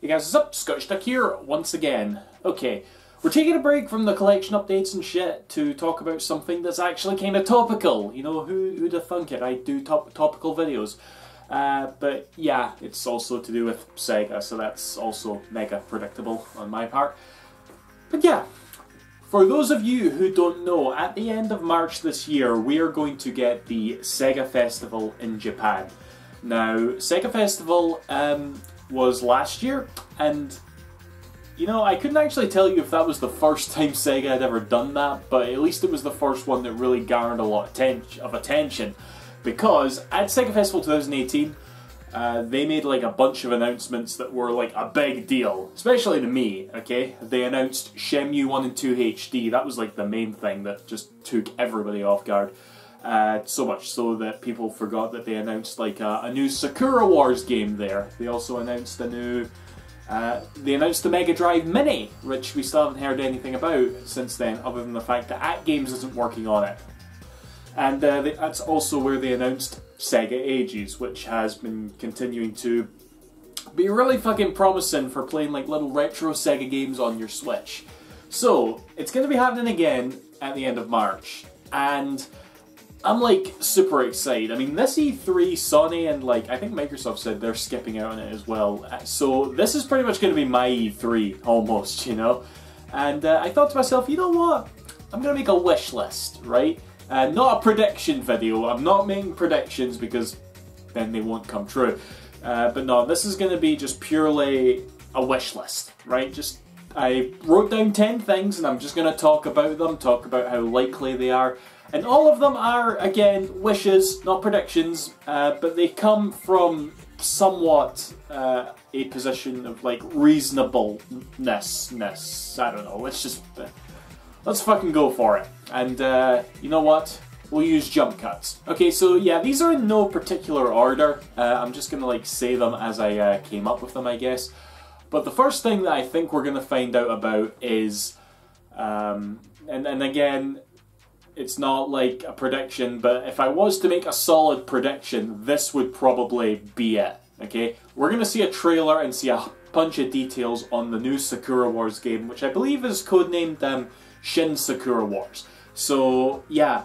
Hey guys, what's up? Scottish Duck here, once again. Okay, we're taking a break from the collection updates and shit to talk about something that's actually kind of topical. You know, who'd have thunk it? I do topical videos. But yeah, it's also to do with Sega, so that's also mega predictable on my part. But yeah, for those of you who don't know, at the end of March this year, we are going to get the SEGA Festival in Japan. Now, SEGA Festival was last year, and you know, I couldn't actually tell you if that was the first time Sega had ever done that, but at least it was the first one that really garnered a lot of attention, because at SEGA Festival 2018, they made like a bunch of announcements that were like a big deal, especially to me, okay? They announced Shenmue 1 and 2 HD, that was like the main thing that just took everybody off guard. So much so that people forgot that they announced like a new Sakura Wars game there. They also announced a new... they announced the Mega Drive Mini, which we still haven't heard anything about since then, other than the fact that AtGames isn't working on it. And that's also where they announced Sega Ages, which has been continuing to be really fucking promising for playing like little retro Sega games on your Switch. So, it's going to be happening again at the end of March, and I'm like super excited. I mean, this E3, Sony and like, I think Microsoft said they're skipping out on it as well. So this is pretty much going to be my E3, almost, you know? And I thought to myself, you know what? I'm going to make a wish list, right? Not a prediction video. I'm not making predictions because then they won't come true. But no, this is going to be just purely a wish list, right? Just, I wrote down 10 things and I'm just going to talk about them, talk about how likely they are. And all of them are, again, wishes, not predictions, but they come from somewhat a position of, like, reasonableness. I don't know, let's fucking go for it. And, you know what? We'll use jump cuts. Okay, so yeah, these are in no particular order. I'm just gonna, like, say them as I came up with them, I guess. But the first thing that I think we're gonna find out about is, and again, it's not like a prediction, but if I was to make a solid prediction, this would probably be it, okay? We're going to see a trailer and see a bunch of details on the new Sakura Wars game, which I believe is codenamed Shin Sakura Wars. So, yeah,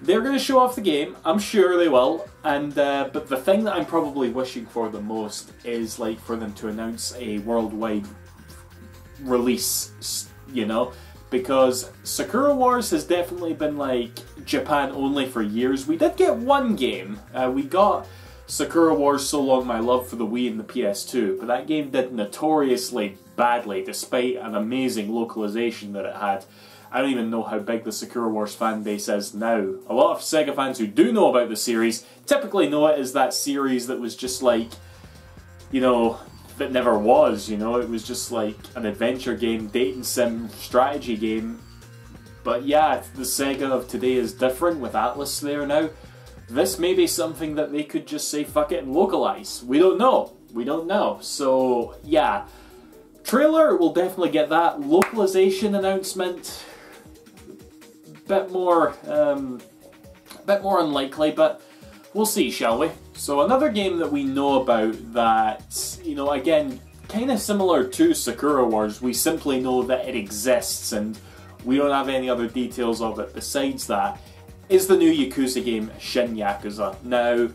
they're going to show off the game, I'm sure they will, and but the thing that I'm probably wishing for the most is, like, for them to announce a worldwide release, you know? Because Sakura Wars has definitely been like Japan only for years. We did get one game. We got Sakura Wars So Long My Love for the Wii and the PS2, but that game did notoriously badly despite an amazing localization that it had. I don't even know how big the Sakura Wars fan base is now. A lot of Sega fans who do know about the series typically know it as that series that was just like, you know, that never was, you know, it was just like an adventure game, dating sim, strategy game. But yeah, the Sega of today is different with Atlus there now. This may be something that they could just say fuck it and localize. We don't know. We don't know. So yeah, trailer, we'll definitely get that. Localization announcement, bit more unlikely, but we'll see, shall we? So another game that we know about that, you know, again, kind of similar to Sakura Wars, we simply know that it exists and we don't have any other details of it besides that, is the new Yakuza game, Shin Yakuza. Now,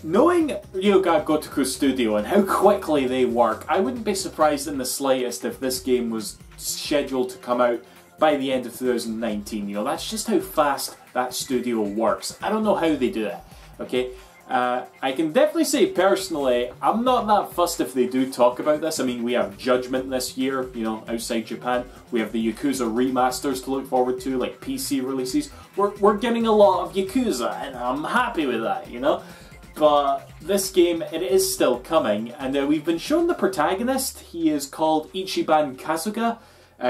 knowing Ryoga Gotoku Studio and how quickly they work, I wouldn't be surprised in the slightest if this game was scheduled to come out by the end of 2019. You know, that's just how fast that studio works. I don't know how they do it, okay? I can definitely say personally, I'm not that fussed if they do talk about this. I mean, we have Judgment this year, you know, outside Japan. We have the Yakuza remasters to look forward to, like PC releases. We're getting a lot of Yakuza, and I'm happy with that, you know? But this game, it is still coming, and we've been shown the protagonist. He is called Ichiban Kasuga.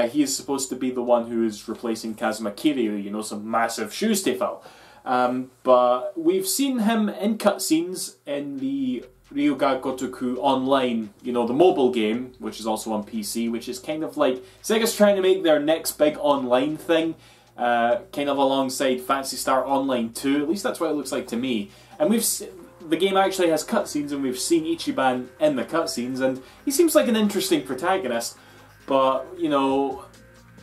He is supposed to be the one who is replacing Kazuma Kiryu, you know, some massive shoes to fill. But we've seen him in cutscenes in the Ryoga Gotoku Online, you know, the mobile game, which is also on PC, which is kind of like, Sega's trying to make their next big online thing, kind of alongside Phantasy Star Online 2, at least that's what it looks like to me. And the game actually has cutscenes, and we've seen Ichiban in the cutscenes, and he seems like an interesting protagonist. But, you know,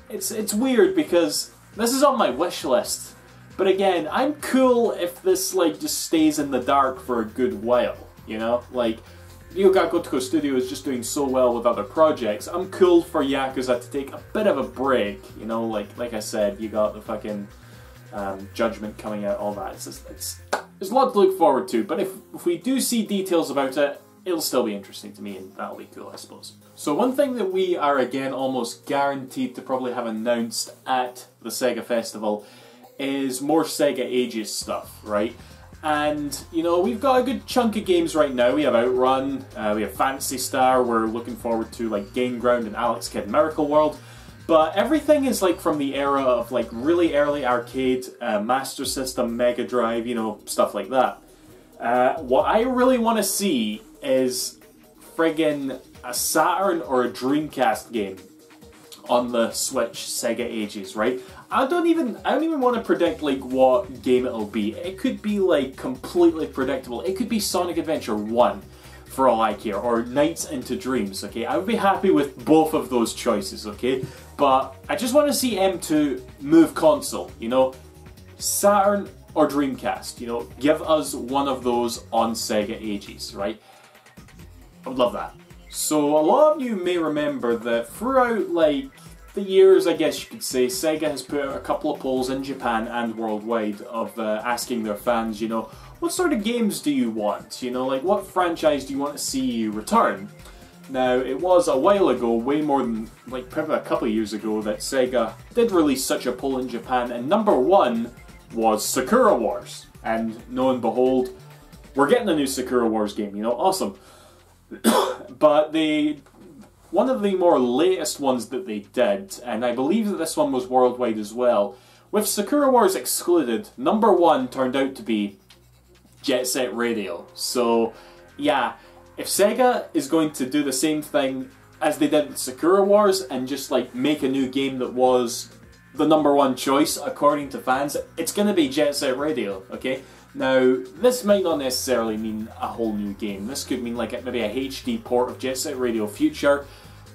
it's weird because this is on my wish list. But again, I'm cool if this, like, just stays in the dark for a good while, you know? Like, Ryoga Gotoku Studio is just doing so well with other projects. I'm cool for Yakuza to take a bit of a break, you know? Like I said, you got the fucking Judgment coming out, all that. There's a lot to look forward to, but if we do see details about it, it'll still be interesting to me, and that'll be cool, I suppose. So one thing that we are, again, almost guaranteed to probably have announced at the SEGA Festival is more Sega Ages stuff, right? And, you know, we've got a good chunk of games right now. We have Outrun, we have Phantasy Star, we're looking forward to, like, Game Ground and Alex Kidd Miracle World. But everything is, like, from the era of, like, really early arcade, Master System, Mega Drive, you know, stuff like that. What I really want to see is friggin' a Saturn or a Dreamcast game on the Switch Sega Ages, right? I don't even want to predict, like, what game it'll be. It could be, like, completely predictable. It could be Sonic Adventure 1, for all I care, or Nights into Dreams, okay? I would be happy with both of those choices, okay? But I just want to see M2 move console, you know? Saturn or Dreamcast, you know? Give us one of those on Sega Ages, right? I would love that. So a lot of you may remember that throughout, like, the years, I guess you could say, Sega has put out a couple of polls in Japan and worldwide of asking their fans, you know, what sort of games do you want? You know, like, what franchise do you want to see return? Now, it was a while ago, way more than, like, probably a couple of years ago, that Sega did release such a poll in Japan, and number one was Sakura Wars. And lo and behold, we're getting a new Sakura Wars game, you know, awesome. But one of the more latest ones that they did, and I believe that this one was worldwide as well, with Sakura Wars excluded, number one turned out to be Jet Set Radio. So, yeah, if Sega is going to do the same thing as they did with Sakura Wars and just, like, make a new game that was the number one choice according to fans, it's going to be Jet Set Radio, okay? Now, this might not necessarily mean a whole new game. This could mean, like, maybe a HD port of Jet Set Radio Future.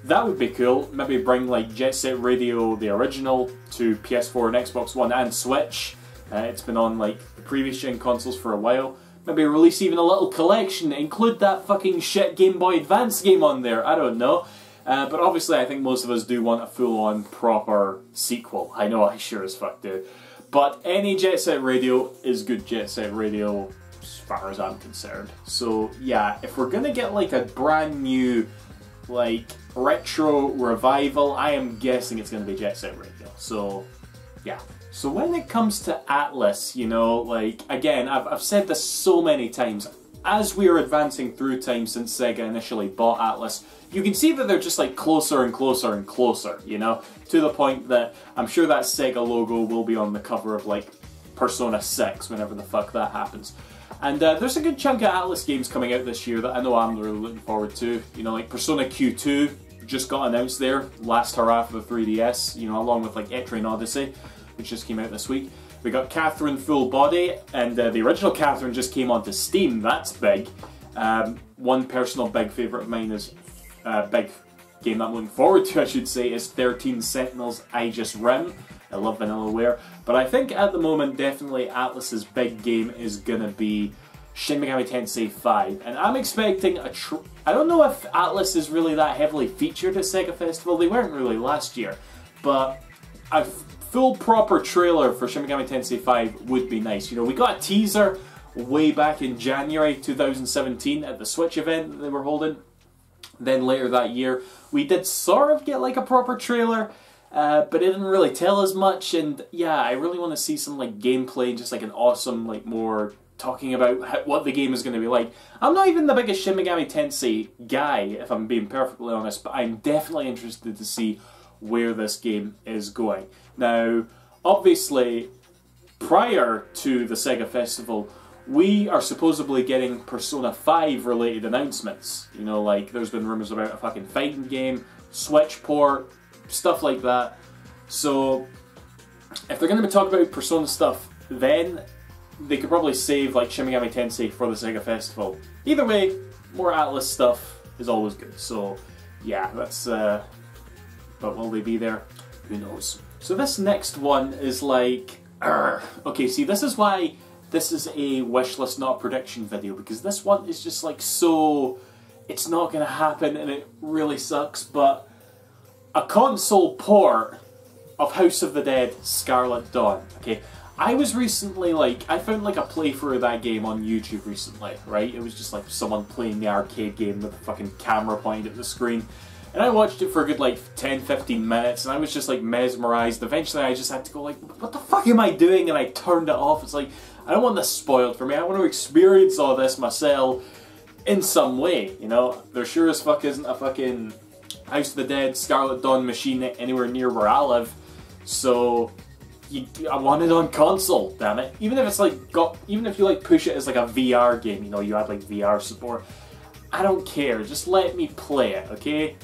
That would be cool. Maybe bring, like, Jet Set Radio, the original, to PS4 and Xbox One and Switch. It's been on, like, the previous gen consoles for a while. Maybe release even a little collection. Include that fucking shit Game Boy Advance game on there. I don't know. But obviously I think most of us do want a full-on proper sequel. I know I sure as fuck do. But any Jet Set Radio is good Jet Set Radio as far as I'm concerned. So yeah, if we're gonna get, like, a brand new, like, retro revival, I am guessing it's gonna be Jet Set Radio. So yeah. So when it comes to Atlus, you know, like, again, I've said this so many times, as we are advancing through time since Sega initially bought Atlus, you can see that they're just, like, closer and closer and closer, you know, to the point that I'm sure that Sega logo will be on the cover of, like, Persona 6 whenever the fuck that happens. And there's a good chunk of Atlus games coming out this year that I know I'm really looking forward to, you know, like Persona Q2 just got announced there, last hurrah for the 3DS, you know, along with, like, Etrian Odyssey, which just came out this week. We got Catherine Full Body, and the original Catherine just came onto Steam. That's big. One personal big favourite of mine is, big game that I'm looking forward to, I should say, is 13 Sentinels Aegis Rim. I love Vanillaware. But I think at the moment, definitely Atlus's big game is gonna be Shin Megami Tensei 5. And I'm expecting I don't know if Atlus is really that heavily featured at SEGA Festival. They weren't really last year. But a full proper trailer for Shin Megami Tensei 5 would be nice. You know, we got a teaser way back in January 2017 at the Switch event that they were holding. Then later that year, we did sort of get, like, a proper trailer, but it didn't really tell us much. And yeah, I really want to see some, like, gameplay, just like an awesome, like, more talking about what the game is going to be like. I'm not even the biggest Shin Megami Tensei guy, if I'm being perfectly honest, but I'm definitely interested to see where this game is going. Now, obviously, prior to the SEGA Festival, we are supposedly getting Persona 5 related announcements. You know, like, there's been rumours about a fucking fighting game, Switch port, stuff like that. So, if they're going to be talking about Persona stuff, then they could probably save like Shin Megami Tensei for the SEGA Festival. Either way, more Atlus stuff is always good. So yeah, that's but will they be there? Who knows? So this next one is like, okay, see, this is why this is a wish list, not a prediction video, because this one is just like so, it's not gonna happen and it really sucks, but a console port of House of the Dead Scarlet Dawn. Okay, I was recently like, I found like a playthrough of that game on YouTube recently, right? It was just like someone playing the arcade game with a fucking camera pointed at the screen. And I watched it for a good like 10-15 minutes and I was just like mesmerized. Eventually I just had to go like, what the fuck am I doing? And I turned it off. It's like, I don't want this spoiled for me. I want to experience all this myself in some way, you know? There sure as fuck isn't a fucking House of the Dead Scarlet Dawn machine anywhere near where I live. So I want it on console, damn it. Even if it's like even if you like push it as like a VR game, you know, you add like VR support. I don't care, just let me play it, okay?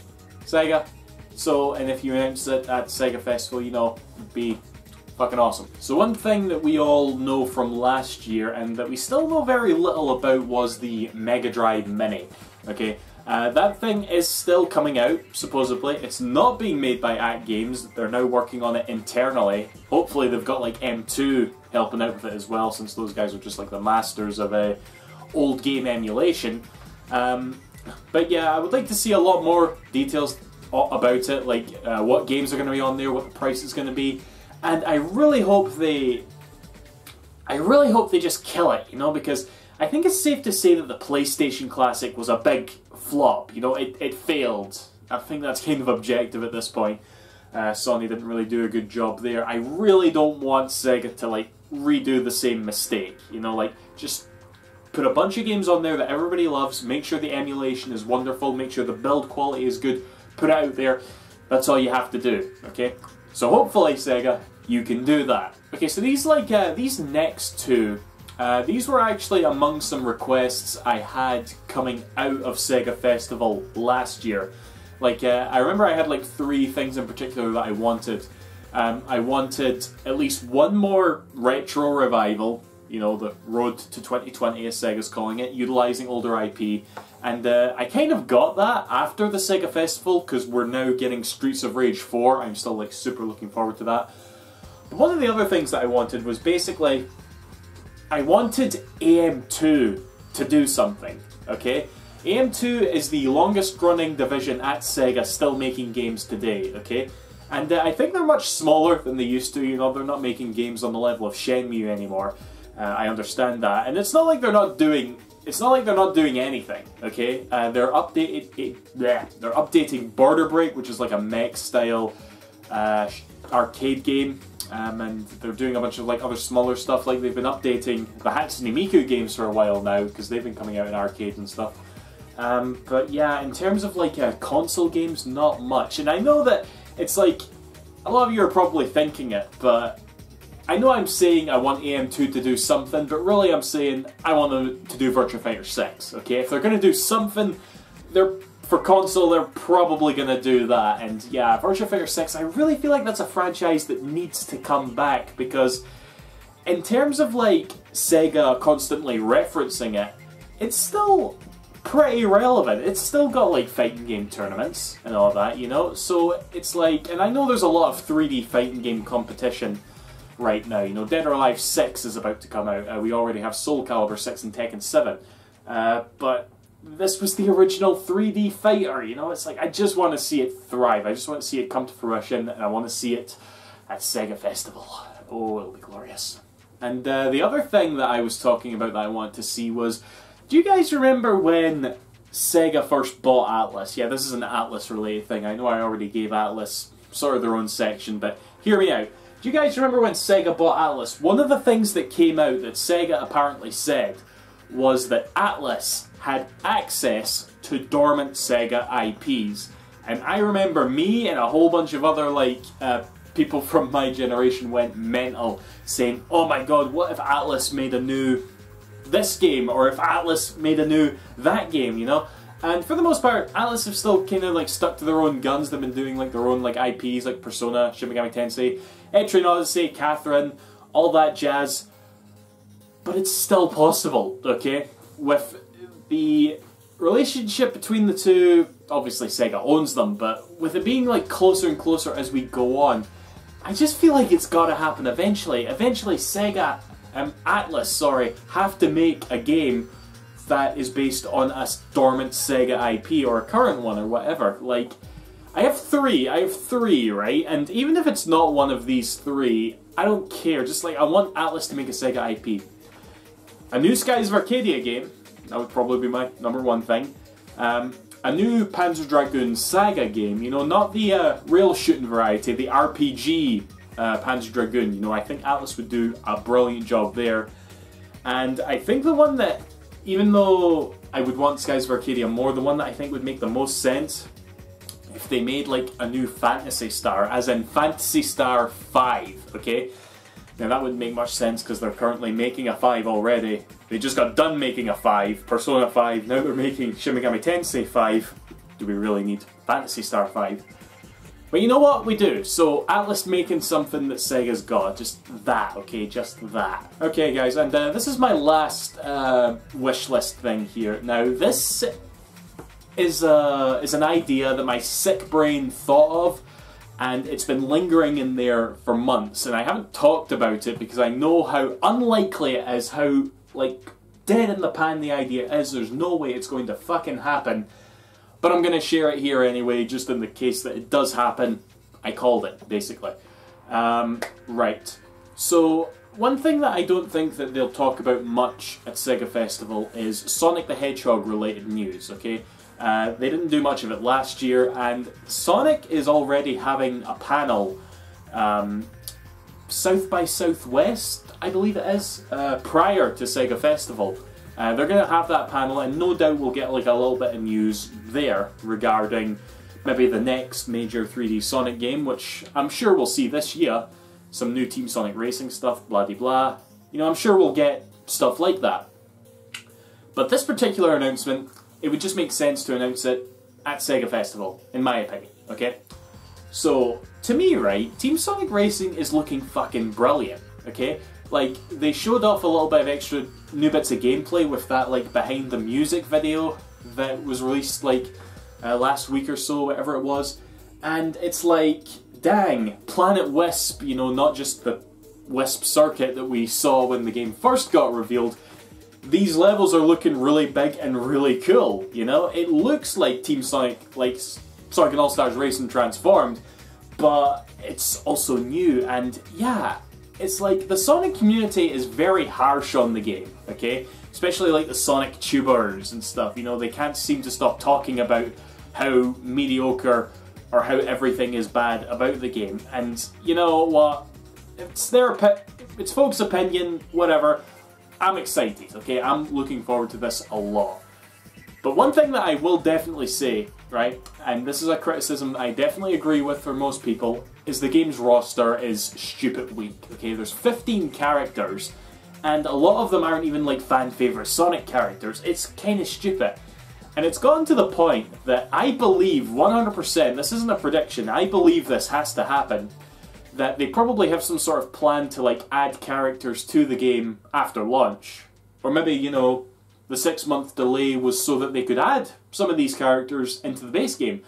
Sega. So, and if you announce it at SEGA Festival, you know, it'd be fucking awesome. So one thing that we all know from last year, and that we still know very little about, was the Mega Drive Mini, okay? That thing is still coming out, supposedly. It's not being made by Act Games. They're now working on it internally. Hopefully they've got like AM2 helping out with it as well, since those guys are just like the masters of old game emulation. But yeah, I would like to see a lot more details about it, like what games are going to be on there, what the price is going to be, and I really hope they just kill it, you know, because I think it's safe to say that the PlayStation Classic was a big flop, you know, it failed. I think that's kind of objective at this point. Sony didn't really do a good job there. I really don't want Sega to like redo the same mistake, you know, like just put a bunch of games on there that everybody loves, make sure the emulation is wonderful, make sure the build quality is good, put it out there. That's all you have to do, okay? So hopefully, Sega, you can do that. Okay, so these these next two, these were actually among some requests I had coming out of SEGA Festival last year. Like, I remember I had like 3 things in particular that I wanted. I wanted at least one more retro revival, you know, the Road to 2020 as Sega's calling it, utilizing older IP. And I kind of got that after the SEGA Festival, because we're now getting Streets of Rage 4. I'm still like super looking forward to that. But one of the other things that I wanted was basically, I wanted AM2 to do something, okay? AM2 is the longest running division at Sega still making games today, okay? And I think they're much smaller than they used to, you know, they're not making games on the level of Shenmue anymore. I understand that, and it's not like they're not doing anything. Okay, they're updating Border Break, which is like a mech style arcade game, and they're doing a bunch of like other smaller stuff. Like they've been updating the Hatsune Miku games for a while now because they've been coming out in arcades and stuff. But yeah, in terms of like console games, not much. And I know that it's like a lot of you are probably thinking it, but I know I'm saying I want AM2 to do something, but really I'm saying I want them to do Virtual Fighter 6, okay? If they're going to do something, for console, they're probably going to do that. And yeah, Virtual Fighter 6, I really feel like that's a franchise that needs to come back, because in terms of like Sega constantly referencing it, it's still pretty relevant. It's still got like fighting game tournaments and all that, you know? So it's like, and I know there's a lot of 3D fighting game competition right now, you know, Dead or Alive 6 is about to come out. We already have Soul Calibur 6 and Tekken 7. But this was the original 3D fighter, you know, it's like, I just want to see it thrive. I just want to see it come to fruition, and I want to see it at SEGA Festival. Oh, it'll be glorious. And the other thing that I was talking about that I wanted to see was, do you guys remember when Sega first bought Atlus? Yeah, this is an Atlus related thing. I know I already gave Atlus sort of their own section, but hear me out. Do you guys remember when Sega bought Atlus? One of the things that came out that Sega apparently said was that Atlus had access to dormant Sega IPs. And I remember me and a whole bunch of other like people from my generation went mental, saying, oh my god, what if Atlus made a new this game, or if Atlus made a new that game, you know? And for the most part, Atlus have still kind of like stuck to their own guns. They've been doing like their own like IPs, like Persona, Shin Megami Tensei, Etrian Odyssey, Catherine, all that jazz. but it's still possible, okay? With the relationship between the two, obviously Sega owns them, but with it being like closer and closer as we go on, I just feel like it's gotta happen eventually. Eventually Sega, Atlus, sorry, have to make a game that is based on a dormant Sega IP or a current one or whatever. Like, I have three, right? And even if it's not one of these three, I don't care. Just like, I want Atlus to make a Sega IP. A new Skies of Arcadia game, that would probably be my #1 thing. A new Panzer Dragoon Saga game, you know, not the rail shooting variety, the RPG Panzer Dragoon. You know, I think Atlus would do a brilliant job there. And I think the one that, even though I would want Skies of Arcadia more, the one that I think would make the most sense, if they made like a new Phantasy Star, as in Phantasy Star 5, okay? Now that wouldn't make much sense because they're currently making a 5 already. They just got done making a 5, Persona 5, now they're making Shin Megami Tensei 5. Do we really need Phantasy Star 5? But you know what? We do. So Atlus making something that Sega's got. Just that, okay? Just that. Okay guys, and this is my last wish list thing here. Now this is an idea that my sick brain thought of, and it's been lingering in there for months, and I haven't talked about it because I know how unlikely it is, how, like, dead in the pan the idea is. There's no way it's going to fucking happen. But I'm going to share it here anyway, just in the case that it does happen. I called it, basically. Right. So, one thing that I don't think that they'll talk about much at SEGA Festival is Sonic the Hedgehog related news, okay? They didn't do much of it last year, and Sonic is already having a panel, South by Southwest, I believe it is, prior to SEGA Festival. They're going to have that panel, and no doubt we'll get like a little bit of news there regarding maybe the next major 3D Sonic game, which I'm sure we'll see this year. Some new Team Sonic Racing stuff, blah de blah. You know, I'm sure we'll get stuff like that. But this particular announcement, it would just make sense to announce it at SEGA Festival, in my opinion, okay? So, to me, right, Team Sonic Racing is looking fucking brilliant, okay? Like, they showed off a little bit of extra new bits of gameplay with that, like, behind the music video that was released, like, last week or so, whatever it was. And it's like, dang, Planet Wisp, you know, not just the Wisp circuit that we saw when the game first got revealed. These levels are looking really big and really cool, you know? It looks like Team Sonic, like Sonic and All-Stars Racing transformed, but it's also new, and yeah, it's like the Sonic community is very harsh on the game, okay? Especially like the Sonic tubers and stuff, you know, they can't seem to stop talking about how mediocre or how everything is bad about the game, and you know what? It's folks' opinion, whatever. I'm excited, okay? I'm looking forward to this a lot. But one thing that I will definitely say, right, and this is a criticism that I definitely agree with for most people, is the game's roster is stupid weak, okay? There's 15 characters, and a lot of them aren't even like fan-favourite Sonic characters. It's kind of stupid. And it's gotten to the point that I believe 100%, this isn't a prediction, I believe this has to happen, that they probably have some sort of plan to like add characters to the game after launch. Or maybe, you know, the 6-month delay was so that they could add some of these characters into the base game.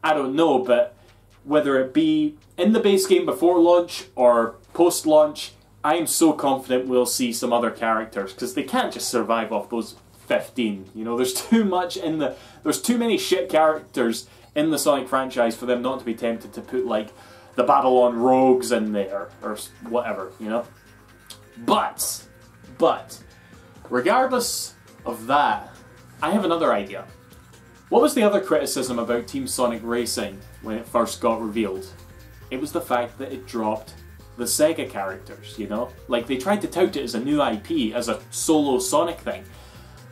I don't know, but whether it be in the base game before launch or post-launch, I am so confident we'll see some other characters, because they can't just survive off those 15. You know, there's too much in the... There's too many shit characters in the Sonic franchise for them not to be tempted to put, like, the Babylon Rogues in there, or whatever, you know? But, regardless of that, I have another idea. What was the other criticism about Team Sonic Racing when it first got revealed? It was the fact that it dropped the Sega characters, you know? Like, they tried to tout it as a new IP, as a solo Sonic thing.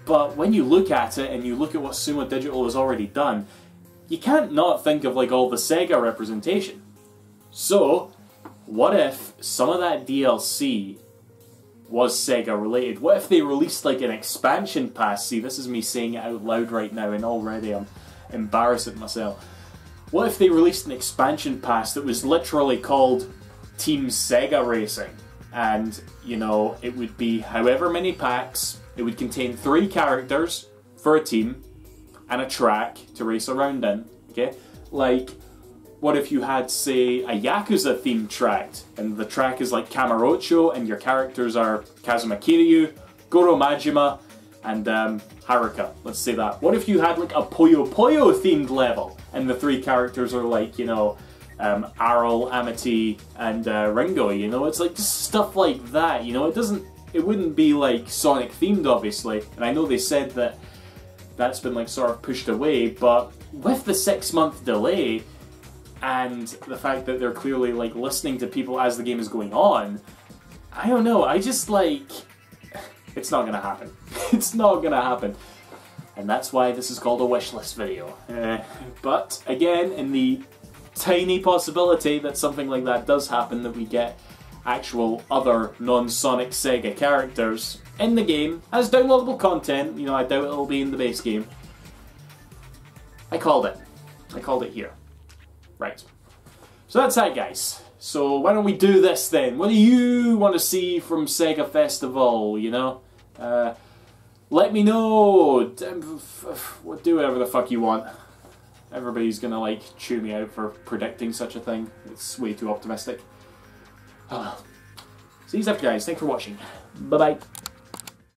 But when you look at it, and you look at what Sumo Digital has already done, you can't not think of, like, all the Sega representation. So, what if some of that DLC was Sega related? What if they released like an expansion pass? See, this is me saying it out loud right now and already I'm embarrassing myself. What if they released an expansion pass that was literally called Team Sega Racing? and you know, it would be however many packs. It would contain 3 characters for a team and a track to race around in. Okay, like what if you had, say, a Yakuza themed track, and the track is like Kamurocho, and your characters are Kazuma Kiryu, Goro Majima, and Haruka. Let's say that. What if you had like a Puyo Puyo themed level, and the 3 characters are like, you know, Arl, Amity, and Ringo? You know, it's like just stuff like that. You know, it wouldn't be like Sonic themed, obviously. And I know they said that that's been like sort of pushed away, but with the 6-month delay, and the fact that they're clearly like listening to people as the game is going on, I don't know, I just like, it's not gonna happen. It's not gonna happen. And that's why this is called a wishlist video. But again, in the tiny possibility that something like that does happen, that we get actual other non-Sonic Sega characters in the game as downloadable content, you know, I doubt it'll be in the base game. I called it. I called it here. Right. So that's that, guys. So why don't we do this then? What do you want to see from Sega Festival, you know? Let me know. Do whatever the fuck you want. Everybody's gonna like chew me out for predicting such a thing. It's way too optimistic. See you after, guys. Thanks for watching. Bye bye.